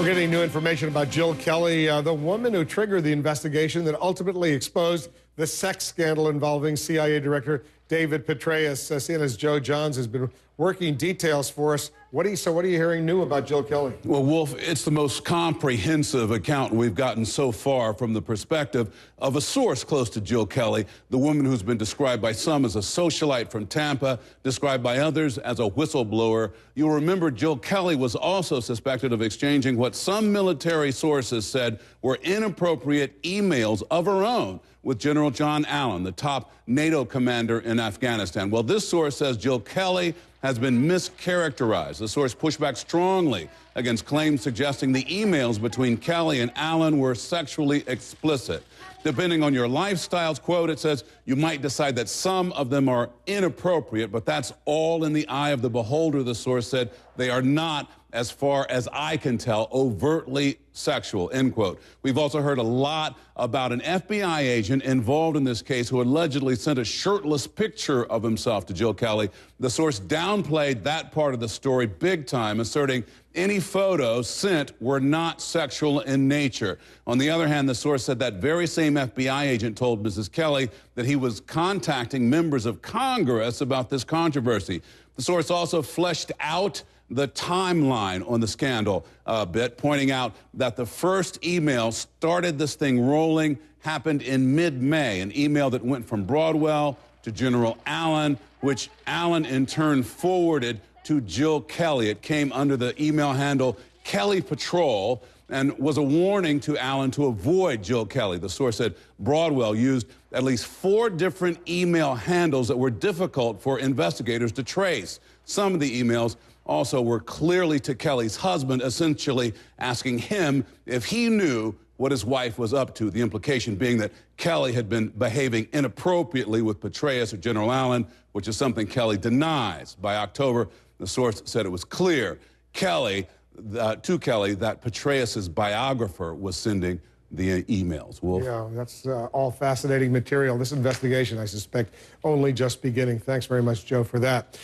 We're getting new information about Jill Kelley, the woman who triggered the investigation that ultimately exposed the sex scandal involving CIA Director David Petraeus. CNN's Joe Johns has been working details for us. What are you hearing new about Jill Kelley? Well, Wolf, it's the most comprehensive account we've gotten so far from the perspective of a source close to Jill Kelley, the woman who's been described by some as a socialite from Tampa, described by others as a whistleblower. You'll remember Jill Kelley was also suspected of exchanging what some military sources said were inappropriate emails of her own with General John Allen, the top NATO commander in Afghanistan. Well, this source says Jill Kelley has been mischaracterized. The source pushed back strongly against claims suggesting the emails between Kelley and Allen were sexually explicit. Depending on your lifestyles, quote, it says, you might decide that some of them are inappropriate, but that's all in the eye of the beholder, the source said. They are not, as far as I can tell, overtly sexual, end quote. We've also heard a lot about an FBI agent involved in this case who allegedly sent a shirtless picture of himself to Jill Kelley. The source downplayed that part of the story big time, asserting any photos sent were not sexual in nature. On the other hand, the source said that very same FBI agent told Mrs. Kelley that he was contacting members of Congress about this controversy. The source also fleshed out the timeline on the scandal a bit, pointing out that the first email started this thing rolling, happened in mid-May, an email that went from Broadwell to General Allen, which Allen in turn forwarded to Jill Kelley. It came under the email handle Kelley Patrol and was a warning to Allen to avoid Jill Kelley. The source said Broadwell used at least 4 different email handles that were difficult for investigators to trace. Some of the emails also were clearly to Kelley's husband, essentially asking him if he knew what his wife was up to, the implication being that Kelley had been behaving inappropriately with Petraeus or General Allen, which is something Kelley denies. By October, the source said it was clear to Kelley that Petraeus's biographer was sending the emails. Wolf? Yeah, that's all fascinating material. This investigation, I suspect, only just beginning. Thanks very much, Joe, for that.